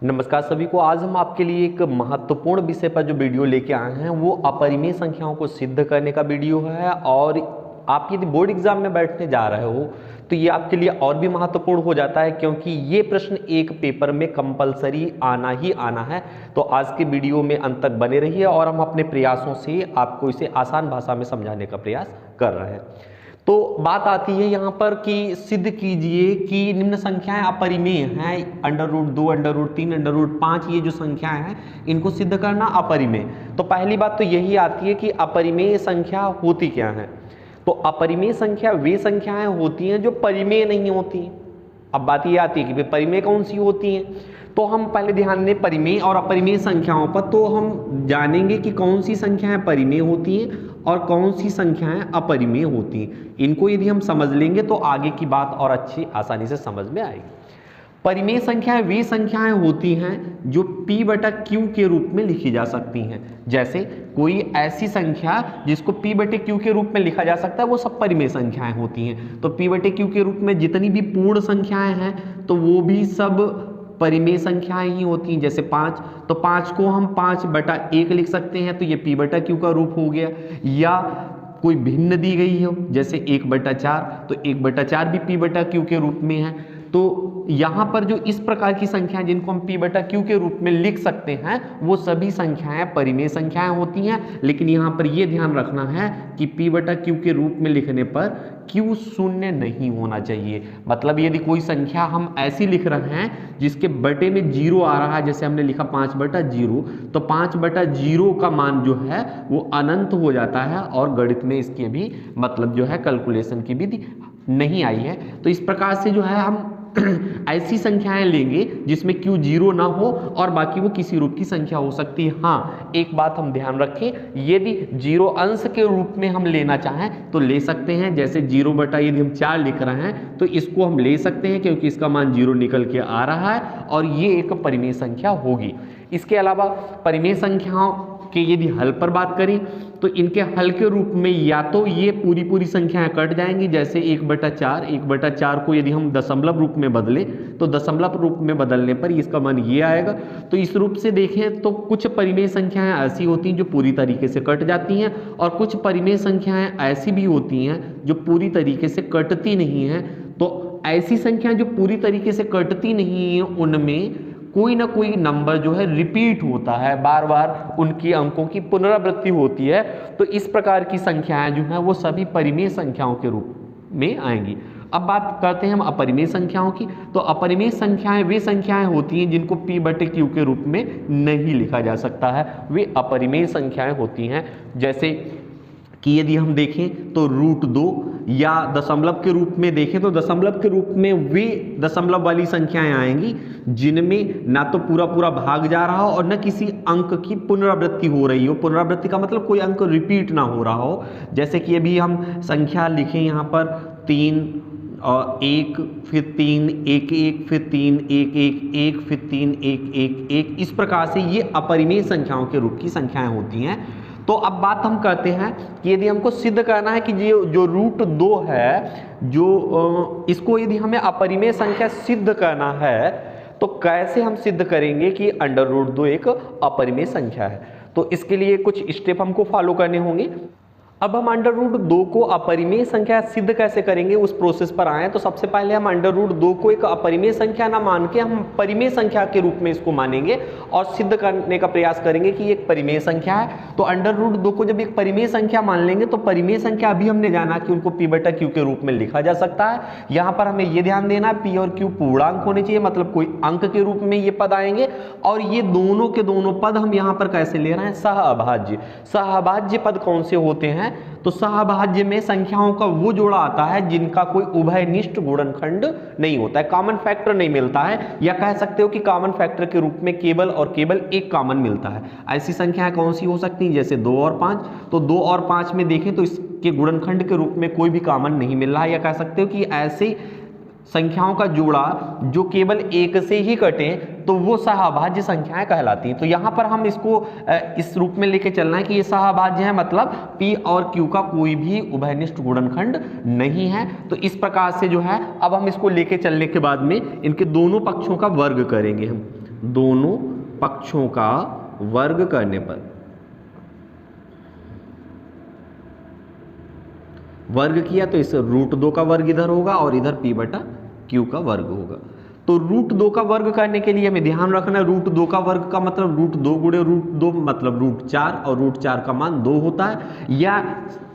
नमस्कार सभी को। आज हम आपके लिए एक महत्वपूर्ण विषय पर जो वीडियो लेके आए हैं वो अपरिमेय संख्याओं को सिद्ध करने का वीडियो है। और आप यदि बोर्ड एग्जाम में बैठने जा रहे हो तो ये आपके लिए और भी महत्वपूर्ण हो जाता है, क्योंकि ये प्रश्न एक पेपर में कंपलसरी आना ही आना है। तो आज के वीडियो में अंत तक बने रहिए और हम अपने प्रयासों से आपको इसे आसान भाषा में समझाने का प्रयास कर रहे हैं। तो बात आती है यहाँ पर कि सिद्ध कीजिए कि निम्न संख्याएं अपरिमेय हैं। √2, √3, √5 ये जो संख्याएं हैं इनको सिद्ध करना अपरिमेय। तो पहली बात तो यही आती है कि अपरिमेय संख्या होती क्या है। तो अपरिमेय संख्या वे संख्याएं होती हैं जो परिमेय नहीं होती। अब बात ये आती है कि परिमेय कौन सी होती हैं। तो हम पहले ध्यान दें परिमेय और अपरिमेय संख्याओं पर। तो हम जानेंगे कि कौन सी संख्याएं परिमेय होती हैं और कौन सी संख्याएं अपरिमेय होती हैं। इनको यदि हम समझ लेंगे तो आगे की बात और अच्छी आसानी से समझ में आएगी। परिमेय संख्याएं वे संख्याएं होती हैं जो P/Q के रूप में लिखी जा सकती हैं। जैसे कोई ऐसी संख्या जिसको P/Q के रूप में लिखा जा सकता है वो सब परिमेय संख्याएं होती हैं। तो P/Q के रूप में जितनी भी पूर्ण संख्याएं हैं तो वो भी सब परिमेय संख्याएं ही होती हैं। जैसे 5, तो 5 को हम 5/1 लिख सकते हैं, तो ये P/Q का रूप हो गया। या कोई भिन्न दी गई हो जैसे 1/4, तो 1/4 भी P/Q के रूप में है। तो यहाँ पर जो इस प्रकार की संख्याएं जिनको हम P/Q के रूप में लिख सकते हैं वो सभी संख्याएं परिमेय संख्याएं होती हैं। लेकिन यहाँ पर ये ध्यान रखना है कि P/Q के रूप में लिखने पर Q शून्य नहीं होना चाहिए। मतलब यदि कोई संख्या हम ऐसी लिख रहे हैं जिसके बटे में 0 आ रहा है, जैसे हमने लिखा 5/0, तो 5/0 का मान जो है वो अनंत हो जाता है और गणित में इसकी अभी मतलब जो है कैलकुलेशन की विधि नहीं आई है। तो इस प्रकार से जो है हम ऐसी संख्याएं लेंगे जिसमें Q 0 ना हो और बाकी वो किसी रूप की संख्या हो सकती है। हाँ, एक बात हम ध्यान रखें, यदि 0 अंश के रूप में हम लेना चाहें तो ले सकते हैं। जैसे 0 यदि हम 4 लिख रहे हैं तो इसको हम ले सकते हैं क्योंकि इसका मान 0 निकल के आ रहा है और ये एक परिमेय संख्या होगी। इसके अलावा परिमेय संख्याओं के यदि हल पर बात करें तो इनके हल के रूप में या तो ये पूरी संख्याएं कट जाएंगी, जैसे 1/4 को यदि हम दशमलव रूप में बदलें तो दशमलव रूप में बदलने पर इसका मान ये आएगा। तो इस रूप से देखें तो कुछ परिमेय संख्याएं ऐसी होती हैं जो पूरी तरीके से कट जाती हैं और कुछ परिमेय संख्याएं ऐसी भी होती हैं जो पूरी तरीके से कटती नहीं हैं। तो ऐसी संख्याएं जो पूरी तरीके से कटती नहीं हैं उनमें कोई ना कोई नंबर जो है रिपीट होता है, बार बार उनकी अंकों की पुनरावृत्ति होती है। तो इस प्रकार की संख्याएं जो हैं वो सभी परिमेय संख्याओं के रूप में आएंगी। अब बात करते हैं हम अपरिमेय संख्याओं की। तो अपरिमेय संख्याएं वे संख्याएं होती हैं जिनको P/Q के रूप में नहीं लिखा जा सकता है, वे अपरिमेय संख्याएं होती हैं। जैसे कि यदि हम देखें तो √2 या दशमलव के रूप में देखें तो दशमलव के रूप में वे दशमलव वाली संख्याएं आएंगी जिनमें ना तो पूरा भाग जा रहा हो और न किसी अंक की पुनरावृत्ति हो रही हो। पुनरावृत्ति का मतलब कोई अंक रिपीट ना हो रहा हो। जैसे कि अभी हम संख्या लिखें यहाँ पर 3 और 1, फिर 3, 1, 1, फिर 3, 1, 1, 1, फिर 3, 1, 1, 1। इस प्रकार से ये अपरिमेय संख्याओं के रूप की संख्याएं होती हैं। तो अब बात हम करते हैं कि यदि हमको सिद्ध करना है कि जो √2 है जो इसको यदि हमें अपरिमेय संख्या सिद्ध करना है तो कैसे हम सिद्ध करेंगे कि √2 एक अपरिमेय संख्या है। तो इसके लिए कुछ स्टेप हमको फॉलो करने होंगे। अब हम √2 को अपरिमेय संख्या सिद्ध कैसे करेंगे उस प्रोसेस पर आए। तो सबसे पहले हम √2 को एक अपरिमेय संख्या ना मान के हम परिमेय संख्या के रूप में इसको मानेंगे और सिद्ध करने का प्रयास करेंगे कि ये एक परिमेय संख्या है। तो √2 को जब एक परिमेय संख्या मान लेंगे तो परिमेय संख्या अभी हमने जाना कि उनको P/Q के रूप में लिखा जा सकता है। यहाँ पर हमें ये ध्यान देना P और Q पूर्णांक होने चाहिए, मतलब कोई अंक के रूप में ये पद आएंगे। और ये दोनों के दोनों पद हम यहाँ पर कैसे ले रहे हैं, सहअभाज्य। सहअभाज्य पद कौन से होते हैं, तो सहअभाज्य में संख्याओं का वो जोड़ा आता है जिनका कोई उभयनिष्ठ गुणनखंड नहीं होता है, कॉमन फैक्टर नहीं मिलता है, या कह सकते हो कि कॉमन फैक्टर के रूप में केवल और केवल एक कॉमन मिलता है। ऐसी संख्याएं कौन सी हो सकती हैं, जैसे 2 और 5। तो 2 और 5 में देखें तो इसके गुणनखंड के रूप में कोई भी कॉमन नहीं मिल रहा है, या कह सकते हो कि ऐसे संख्याओं का जोड़ा जो केवल एक से ही कटे तो वो सहअभाज्य संख्याएं कहलाती हैं। तो यहाँ पर हम इसको इस रूप में लेके चलना है कि ये सहअभाज्य है, मतलब P और Q का कोई भी उभयनिष्ठ गुणनखंड नहीं है। तो इस प्रकार से जो है अब हम इसको लेके चलने के बाद में इनके दोनों पक्षों का वर्ग करेंगे हम। दोनों पक्षों का वर्ग करने पर, वर्ग किया तो इस √2 का वर्ग इधर होगा और इधर p/q का वर्ग होगा। तो √2 का वर्ग करने के लिए हमें ध्यान रखना है, √2 का वर्ग का मतलब √2 गुणे √2 मतलब √4 और √4 का मान 2 होता है। या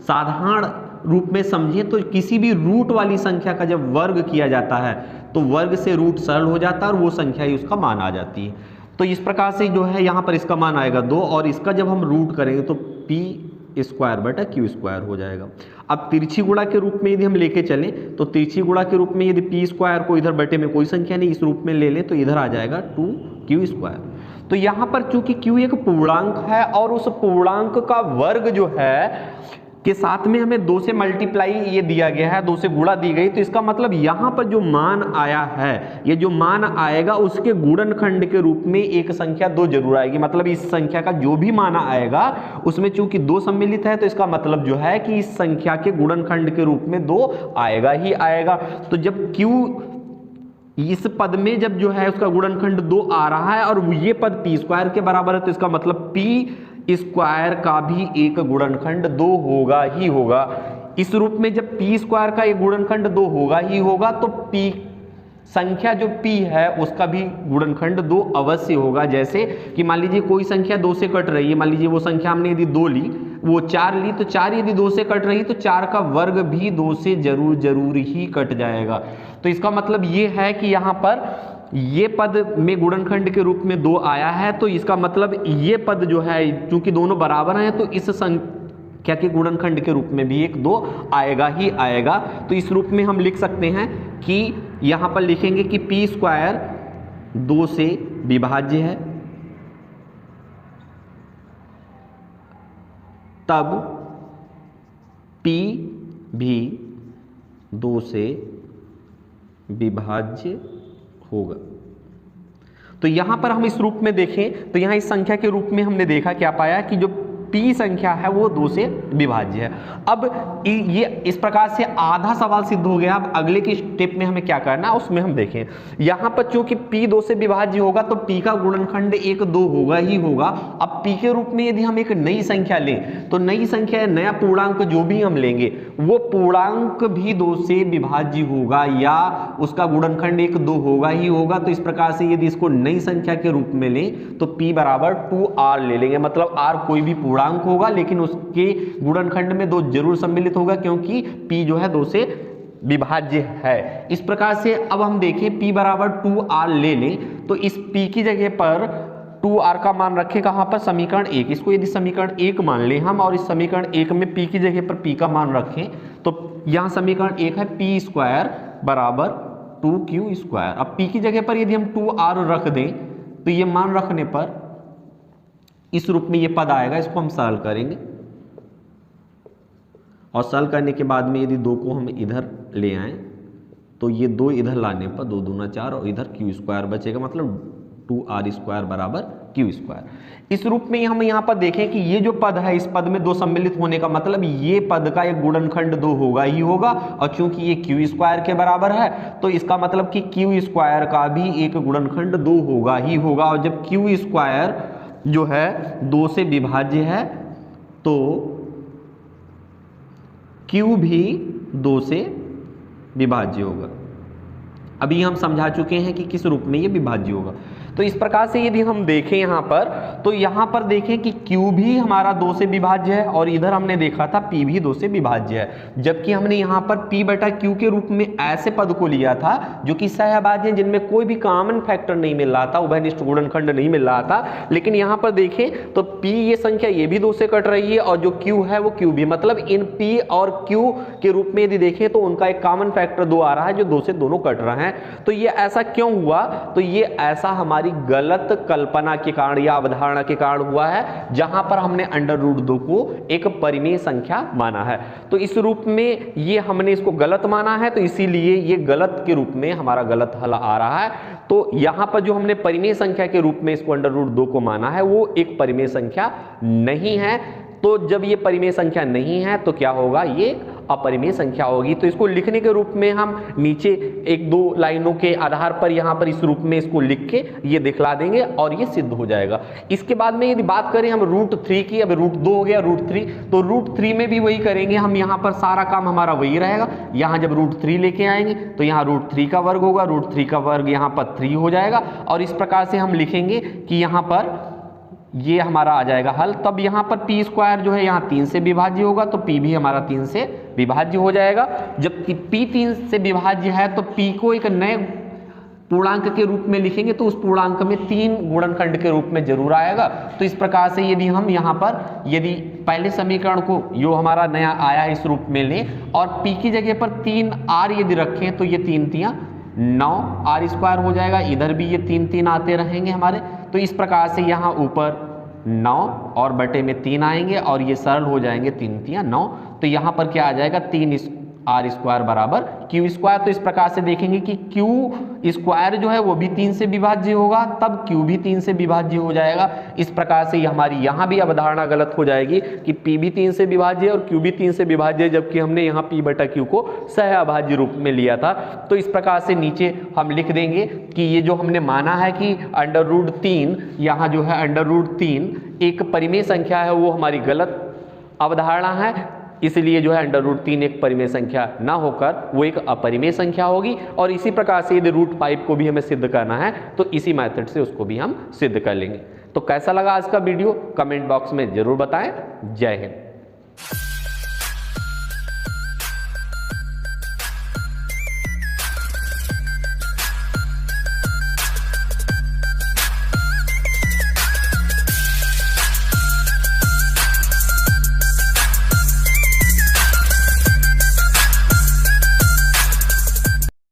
साधारण रूप में समझें तो किसी भी रूट वाली संख्या का जब वर्ग किया जाता है तो वर्ग से रूट सरल हो जाता है और वो संख्या ही उसका मान आ जाती है। तो इस प्रकार से जो है यहाँ पर इसका मान आएगा 2 और इसका जब हम रूट करेंगे तो p² हो जाएगा। अब तिरछी गुणा के रूप में यदि हम लेके चलें तो तिरछी गुणा के रूप में यदि p² को इधर बटे में कोई संख्या नहीं इस रूप में ले लें तो इधर आ जाएगा 2q²। तो यहाँ पर चूंकि q एक पूर्णांक है और उस पूर्णांक का वर्ग जो है के साथ में हमें 2 से मल्टीप्लाई ये दिया गया है, 2 से गुणा दी गई, तो इसका मतलब यहाँ पर जो मान आया है, ये जो मान आएगा उसके गुणनखंड के रूप में एक संख्या 2 जरूर आएगी। मतलब इस संख्या का जो भी मान आएगा उसमें चूंकि 2 सम्मिलित है तो इसका मतलब जो है कि इस संख्या के गुणनखंड के रूप में 2 आएगा ही आएगा। तो जब q इस पद में जब जो है उसका गुणनखंड 2 आ रहा है और ये पद p² के बराबर है तो इसका मतलब p² का भी एक गुणनखंड 2 होगा ही होगा। इस रूप में जब p² का एक गुणनखंड 2 होगा ही होगा तो p संख्या जो p है उसका भी गुणनखंड 2 अवश्य होगा। जैसे कि मान लीजिए कोई संख्या 2 से कट रही है, मान लीजिए वो संख्या हमने यदि 2 ली, वो 4 ली, तो 4 यदि 2 से कट रही तो 4 का वर्ग भी 2 से जरूर ही कट जाएगा। तो इसका मतलब ये है कि यहाँ पर ये पद में गुणनखंड के रूप में 2 आया है तो इसका मतलब ये पद जो है चूंकि दोनों बराबर हैं तो इस संख्या के गुणनखंड के रूप में भी एक 2 आएगा ही आएगा। तो इस रूप में हम लिख सकते हैं कि यहाँ पर लिखेंगे कि p² 2 से विभाज्य है, तब p भी 2 से विभाज्य होगा। तो यहां पर हम इस रूप में देखें तो यहां इस संख्या के रूप में हमने देखा क्या पाया कि जो p संख्या है वो 2 से विभाज्य है। अब ये इस प्रकार से आधा सवाल सिद्ध हो गया। अब अगले की स्टेप में हमें क्या करना है उसमें हम देखें। यहां पर चूंकि p 2 से विभाज्य होगा तो p का गुणनखंड 1 2 होगा ही होगा। अब p के रूप में यदि हम एक नई संख्या लें तो नई संख्या नया पूर्णांक जो भी हम लेंगे वो पूर्णांक भी 2 से विभाज्य होगा या उसका गुणनखंड 1 2 होगा ही होगा। तो इस प्रकार से यदि इसको नई संख्या के रूप में लें तो p बराबर 2r ले लेंगे। मतलब r कोई भी पूर्णांक होगा लेकिन उसके गुणनखंड में 2 जरूर सम्मिलित होगा क्योंकि p जो है 2 से विभाज्य है। इस प्रकार से अब हम देखें p बराबर 2r ले लें तो इस p की जगह पर 2r का मान रखें कहां पर, समीकरण 1। इसको यदि समीकरण 1 मान लें हम और इस समीकरण 1 में p की जगह पर p का मान रखें तो यहां समीकरण 1 है p² बराबर 2q²। अब p की जगह पर यदि हम 2r रख दें तो ये मान रखने पर इस रूप में ये पद आएगा। इसको हम सरल करेंगे और सरल करने के बाद में यदि 2 को हम इधर ले आएं तो ये 2 इधर लाने पर 2 दूना 4 और इधर q² बचेगा। मतलब 2r² बराबर q²। इस रूप में हम यहाँ पर देखें कि ये जो पद है इस पद में 2 सम्मिलित होने का मतलब ये पद का एक गुणनखंड 2 होगा ही होगा और चूंकि ये q² के बराबर है तो इसका मतलब कि q² का भी एक गुणनखंड 2 होगा ही होगा। और जब q² जो है 2 से विभाज्य है तो q भी 2 से विभाज्य होगा। अभी हम समझा चुके हैं कि किस रूप में ये विभाज्य होगा। तो इस प्रकार से यदि हम देखें यहाँ पर तो यहाँ पर देखें कि q भी हमारा 2 से विभाज्य है और इधर हमने देखा था p भी 2 से विभाज्य है। जबकि हमने यहाँ पर p/q के रूप में ऐसे पद को लिया था जो कि सहभाज्य हैं जिनमें कोई भी कॉमन फैक्टर नहीं मिल रहा था, उभयनिष्ठ गुणनखंड नहीं मिल रहा था। लेकिन यहाँ पर देखें तो p ये संख्या ये भी 2 से कट रही है और जो q है वो q भी, मतलब इन p और q के रूप में यदि देखें तो उनका एक कॉमन फैक्टर 2 आ रहा है जो 2 से दोनों कट रहे हैं। तो ये ऐसा क्यों हुआ? तो ये ऐसा हमारी गलत कल्पना के कारण या अवधारणा के कारण हुआ है जहां पर हमने √2 को एक परिमेय संख्या माना है। तो इस रूप में ये हमने इसको गलत माना है तो इसीलिए ये गलत के रूप में हमारा गलत हल आ रहा है। तो यहां पर जो हमने परिमेय संख्या के रूप में इसको √2 को माना है वो एक परिमेय संख्या नहीं है। तो जब ये परिमेय संख्या नहीं है तो क्या होगा, ये अपरिमेय संख्या होगी। तो इसको लिखने के रूप में हम नीचे एक दो लाइनों के आधार पर यहाँ पर इस रूप में इसको लिख के ये दिखला देंगे और ये सिद्ध हो जाएगा। इसके बाद में यदि बात करें हम √3 की, अब √2 हो गया √3, तो √3 में भी वही करेंगे हम, यहाँ पर सारा काम हमारा वही रहेगा। यहाँ जब √3 लेके आएंगे तो यहाँ √3 का वर्ग होगा, √3 का वर्ग यहाँ पर 3 हो जाएगा और इस प्रकार से हम लिखेंगे कि यहाँ पर ये हमारा आ जाएगा हल। तब यहाँ पर p² जो है यहाँ 3 से विभाज्य होगा, तो p भी हमारा 3 से विभाज्य हो जाएगा। जबकि p 3 से विभाज्य है तो p को एक नए पूर्णांक के रूप में लिखेंगे तो उस पूर्णांक में 3 गुणनखंड के रूप में जरूर आएगा। तो इस प्रकार से यदि हम यहाँ पर यदि पहले समीकरण को जो हमारा नया आया इस रूप में लें और p की जगह पर 3r यदि रखें तो ये 3 3 9r² हो जाएगा। इधर भी ये 3 3 आते रहेंगे हमारे। तो इस प्रकार से यहाँ ऊपर 9 और बटे में 3 आएंगे और ये सरल हो जाएंगे, 3 3 9। तो यहाँ पर क्या आ जाएगा 3r² बराबर q²। तो इस प्रकार से देखेंगे कि q² जो है वो भी 3 से विभाज्य होगा, तब q भी 3 से विभाज्य हो जाएगा। इस प्रकार से हमारी यहाँ भी अवधारणा गलत हो जाएगी कि p भी 3 से विभाज्य है और q भी 3 से विभाज्य है, जबकि हमने यहाँ p/q को सहअभाज्य रूप में लिया था। तो इस प्रकार से नीचे हम लिख देंगे कि ये जो हमने माना है कि √3 यहाँ जो है √3 एक परिमेय संख्या है, वो हमारी गलत अवधारणा है। इसलिए जो है √3 एक परिमेय संख्या ना होकर वो एक अपरिमेय संख्या होगी। और इसी प्रकार से यदि √5 को भी हमें सिद्ध करना है तो इसी मेथड से उसको भी हम सिद्ध कर लेंगे। तो कैसा लगा आज का वीडियो कमेंट बॉक्स में जरूर बताएं। जय हिंद।